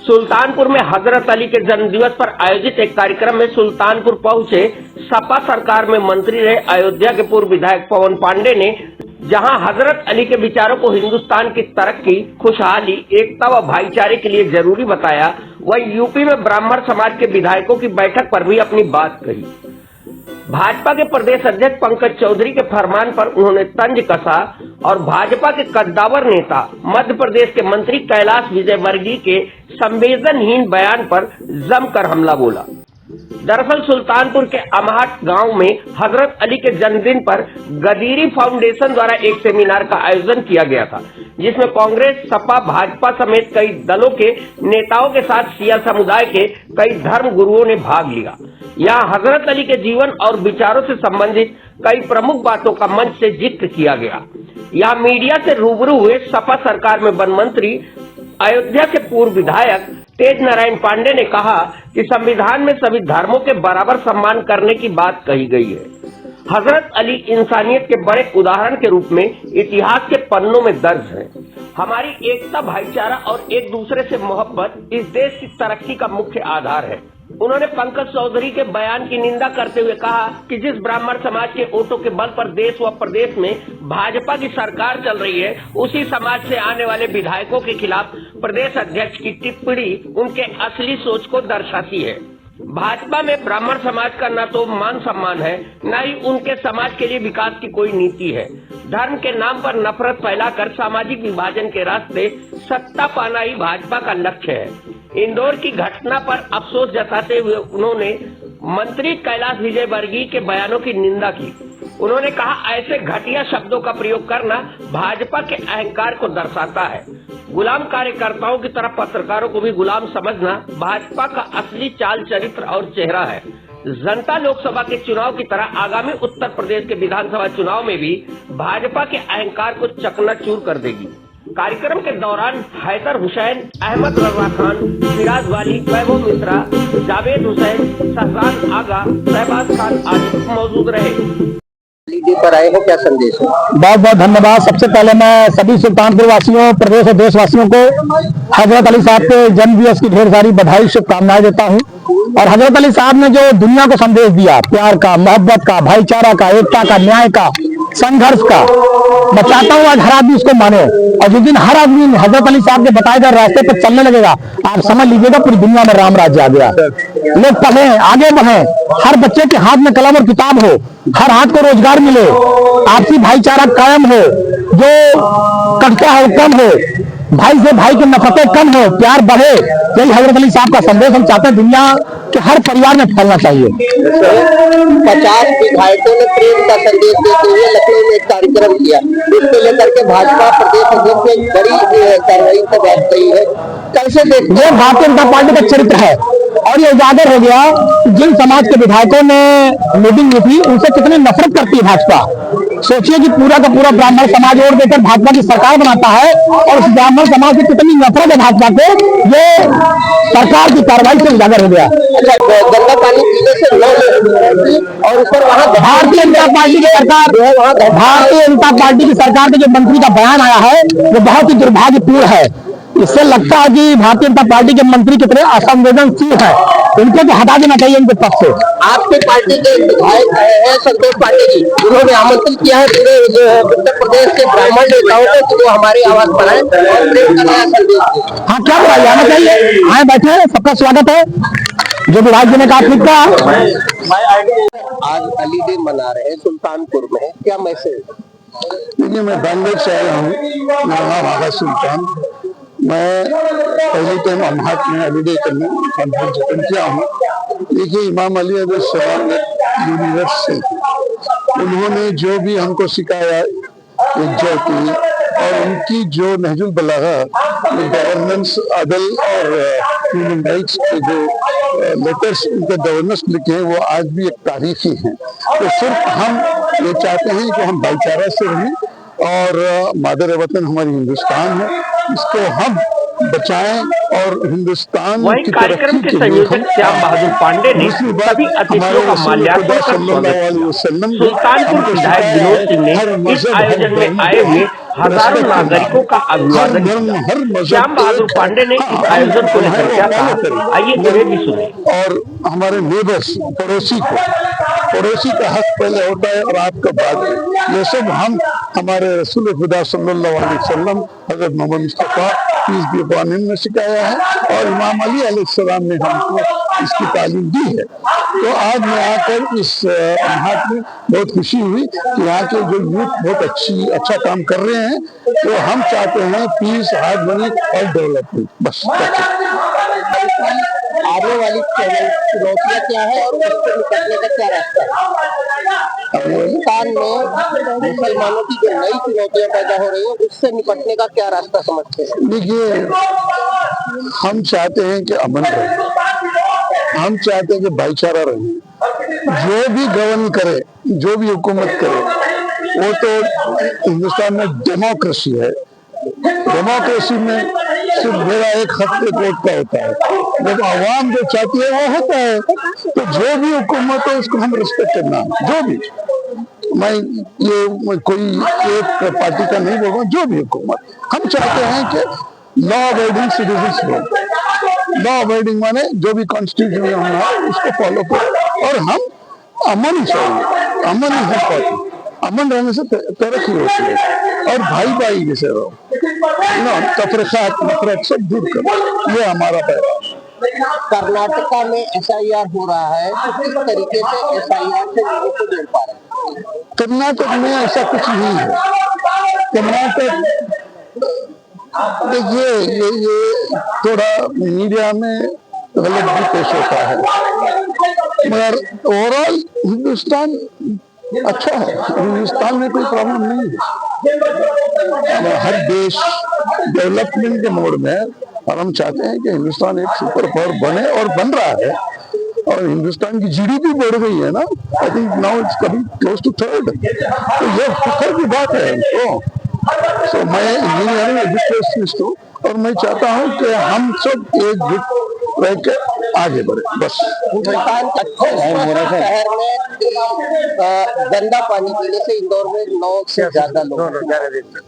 सुल्तानपुर में हजरत अली के जन्मदिवस पर आयोजित एक कार्यक्रम में सुल्तानपुर पहुंचे सपा सरकार में मंत्री रहे अयोध्या के पूर्व विधायक पवन पांडे ने जहां हजरत अली के विचारों को हिंदुस्तान की तरक्की, खुशहाली, एकता व भाईचारे के लिए जरूरी बताया, वहीं यूपी में ब्राह्मण समाज के विधायकों की बैठक पर भी अपनी बात कही। भाजपा के प्रदेश अध्यक्ष पंकज चौधरी के फरमान पर उन्होंने तंज कसा और भाजपा के कद्दावर नेता मध्य प्रदेश के मंत्री कैलाश विजयवर्गीय के संवेदनहीन बयान पर जमकर हमला बोला। दरअसल सुल्तानपुर के अमहाट गांव में हजरत अली के जन्मदिन पर गदीरी फाउंडेशन द्वारा एक सेमिनार का आयोजन किया गया था, जिसमें कांग्रेस, सपा, भाजपा समेत कई दलों के नेताओं के साथ शिया समुदाय के कई धर्म गुरुओं ने भाग लिया। यहाँ हजरत अली के जीवन और विचारों से संबंधित कई प्रमुख बातों का मंच से जिक्र किया गया। यहाँ मीडिया से रूबरू हुए सपा सरकार में वन मंत्री, अयोध्या के पूर्व विधायक तेज नारायण पांडे ने कहा कि संविधान में सभी धर्मों के बराबर सम्मान करने की बात कही गई है। हजरत अली इंसानियत के बड़े उदाहरण के रूप में इतिहास के पन्नों में दर्ज है। हमारी एकता, भाईचारा और एक दूसरे से मोहब्बत इस देश की तरक्की का मुख्य आधार है। उन्होंने पंकज चौधरी के बयान की निंदा करते हुए कहा कि जिस ब्राह्मण समाज के वोटों के बल पर देश व प्रदेश में भाजपा की सरकार चल रही है, उसी समाज से आने वाले विधायकों के खिलाफ प्रदेश अध्यक्ष की टिप्पणी उनके असली सोच को दर्शाती है। भाजपा में ब्राह्मण समाज का न तो मान सम्मान है, न ही उनके समाज के लिए विकास की कोई नीति है। धर्म के नाम पर नफरत फैलाकर सामाजिक विभाजन के रास्ते सत्ता पाना ही भाजपा का लक्ष्य है। इंदौर की घटना पर अफसोस जताते हुए उन्होंने मंत्री कैलाश विजयवर्गीय के बयानों की निंदा की। उन्होंने कहा, ऐसे घटिया शब्दों का प्रयोग करना भाजपा के अहंकार को दर्शाता है। गुलाम कार्यकर्ताओं की तरह पत्रकारों को भी गुलाम समझना भाजपा का असली चाल चरित्र और चेहरा है। जनता लोकसभा के चुनाव की तरह आगामी उत्तर प्रदेश के विधानसभा चुनाव में भी भाजपा के अहंकार को चकनाचूर कर देगी। कार्यक्रम के दौरान हैदर हुसैन, अहमद रजा खान, सिराज वाली, वैभव मिश्रा, जावेद हुसैन, शहजाद आगा, शहबाज खान आदि मौजूद रहे। पर आए हो, क्या संदेश है? बहुत बहुत धन्यवाद। सबसे पहले मैं सभी सुल्तानपुर वासियों, प्रदेश और देशवासियों को हजरत अली साहब के जन्मदिवस की ढेर सारी बधाई, शुभकामनाएं देता हूं। और हजरत अली साहब ने जो दुनिया को संदेश दिया, प्यार का, मोहब्बत का, भाईचारा का, एकता का, न्याय का, संघर्ष का, मैं चाहता हूँ आज हर आदमी इसको माने। और जिस दिन हर आदमी हजरत अली साहब के बताए गए रास्ते पर चलने लगेगा, आप समझ लीजिएगा पूरी दुनिया में राम राज्य आ गया। लोग पढ़ें, आगे बढ़ें, हर बच्चे के हाथ में कलम और किताब हो, हर हाथ को रोजगार मिले, आपसी भाईचारा कायम हो, जो कटता है वो कम हो, भाई से भाई की नफरतें कम हो, प्यार बढ़े। यही हजरत अली साहब का संदेश हम चाहते हैं दुनिया के हर परिवार में फैलना चाहिए। 50 विधायकों ने प्रेम का संदेश देते हुए लखनऊ में एक कार्यक्रम किया, इसको लेकर के भाजपा प्रदेश अध्यक्ष ने बड़ी कार्रवाई की बात कही है। कैसे देखते हैं? भारतीय जनता पार्टी का चरित्र है और ये उजागर हो गया जिन समाज के विधायकों ने मीटिंग की थी उनसे कितनी नफरत करती है भाजपा। सोचिए कि पूरा का पूरा ब्राह्मण समाज वोट देकर भाजपा की सरकार बनाता है और उस ब्राह्मण समाज से कितनी नफरत है भाजपा को, ये सरकार की कार्रवाई से उजागर हो गया। गंगा पानी पीने से और उस पर वहाँ भारतीय जनता पार्टी की सरकार, भारतीय जनता पार्टी की सरकार के जो मंत्री का बयान आया है वो बहुत ही दुर्भाग्यपूर्ण है। इससे लगता है कि भारतीय जनता पार्टी के मंत्री कितने असंवेदनशील हैं, उनको तो हटा देना चाहिए इनके पद से। आपके पार्टी के विधायक है संतोष पांडे जी, उन्होंने आमंत्रित किया है पूरे उत्तर प्रदेश के ब्राह्मण नेताओं को कि वो हमारी आवाज बढ़ाएं और प्रेम का नया संदेश। हाँ, क्या बुराई, आना चाहिए, आए बैठे, सबका स्वागत है। जो विधायक जी ने कहा ठीक था। आज अली डे मना रहे हैं सुल्तानपुर में, क्या मैसेज? देखिए, मैं बैंगलोर से आया हूँ, मेरा नाम आगा सुल्तान। मैं पहले टाइम अमहाट में अली डे करने अटेंड किया हूँ। देखिए, इमाम अली अलैहिस्सलाम यूनिवर्स से उन्होंने जो भी हमको सिखाया, इज्जत की, और उनकी जो नहजुल बलागा, गवर्नेंस, अदल और ह्यूमन राइट्स के जो लेटर्स उनके गवर्नेंस लिखे हैं, वो आज भी एक तारीखी हैं। तो सिर्फ हम ये चाहते हैं कि हम भाईचारा से रहें और मादर वतन हमारी हिंदुस्तान है, इसको हम बचाएं और हिंदुस्तान वहीं की कार्यक्रम के संयोजक श्याम बहादुर पांडे ने सभी अतिथियों का माल्यार्पण कर स्वागत किया। सुल्तानपुर विधायक विनोद सिंह ने इस आयोजन में आए हुए हजारों नागरिकों का अभिवादन किया। श्याम बहादुर पांडे ने इस आयोजन को लेकर क्या कहा, आइए इन्हें भी सुने। और हमारे नेबर्स, पड़ोसी का हक पहले होता है और आपका बाद में। ये सब हम हमारे रसूल खुदा सल्लल्लाहु अलैहि वसल्लम Hazrat Mohammad Mustafa peace be upon him ने सिखाया है और इमाम अली अलैहिस्सलाम ने हमको इसकी तालीम दी है। तो आज मैं आकर इस हाथ में बहुत खुशी हुई कि यहाँ के जो यूथ बहुत अच्छा काम कर रहे हैं। तो हम चाहते हैं पीस, हार्मनी और डेवलपमेंट, बस। आने वाली चुनौतियाँ क्या है और उससे निपटने का क्या रास्ता है? हिंदुस्तान में मुसलमानों की जो नई चुनौतियाँ पैदा हो रही है उससे निपटने का क्या रास्ता समझते हैं? देखिए, हम चाहते हैं कि अमन रहे, हम चाहते हैं कि भाईचारा रहे। जो भी गवर्न करे, जो भी हुकूमत करे, वो तो हिंदुस्तान में डेमोक्रेसी है। डेमोक्रेसी में सिर्फ मेरा एक हफ्ते कोर्ट का होता है, जब आवाम जो चाहती है वो होता है। तो जो भी हुकूमत है उसको हम रिस्पेक्ट करना है। जो भी, मैं कोई एक पार्टी का नहीं बोल रहा हूँ, जो भी हुकूमत, हम चाहते हैं कि लॉ अबाइडिंग सिटीजन्स हो। लॉ अबाइडिंग माने जो भी कॉन्स्टिट्यूशन है उसको फॉलो करो और हम अमन ही चाहिए। अमन ही है, अमन रहने से तरक्की होती है और भाई जैसे रहो, तफरकात नफरत सब दूर करो, ये हमारा पैगाम। कर्नाटका में SIR हो रहा है, किस तरीके से SIR से लोगों को जोड़ पा रहे हैं? कर्नाटक में ऐसा कुछ नहीं है। कर्नाटक, देखिए, ये थोड़ा मीडिया में गलत भी पेश होता है, मगर ओवरऑल हिंदुस्तान अच्छा है। हिंदुस्तान में कोई प्रॉब्लम नहीं है। हर देश डेवलपमेंट के मोड में है और हम चाहते हैं कि हिंदुस्तान एक सुपर पावर बने और बन रहा है। और हिंदुस्तान की GDP बढ़ गई है ना, I think now it's coming close to 3rd। तो ये फख्र की बात है हमको। तो मैं इंजीनियरिंग एजुकेशनिस्ट हूँ और मैं चाहता हूँ कि हम सब एकजुट रह के आगे बढ़े, बस। हिंदुस्तान शहर में गंदा पानी पीने से इंदौर में 9 से ज्यादा लोग,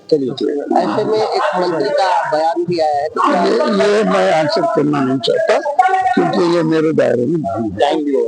ऐसे में एक मंत्री का बयान भी आया है। तो ये मैं आंसर करना नहीं चाहता क्योंकि ये मेरे दायरे में नहीं है।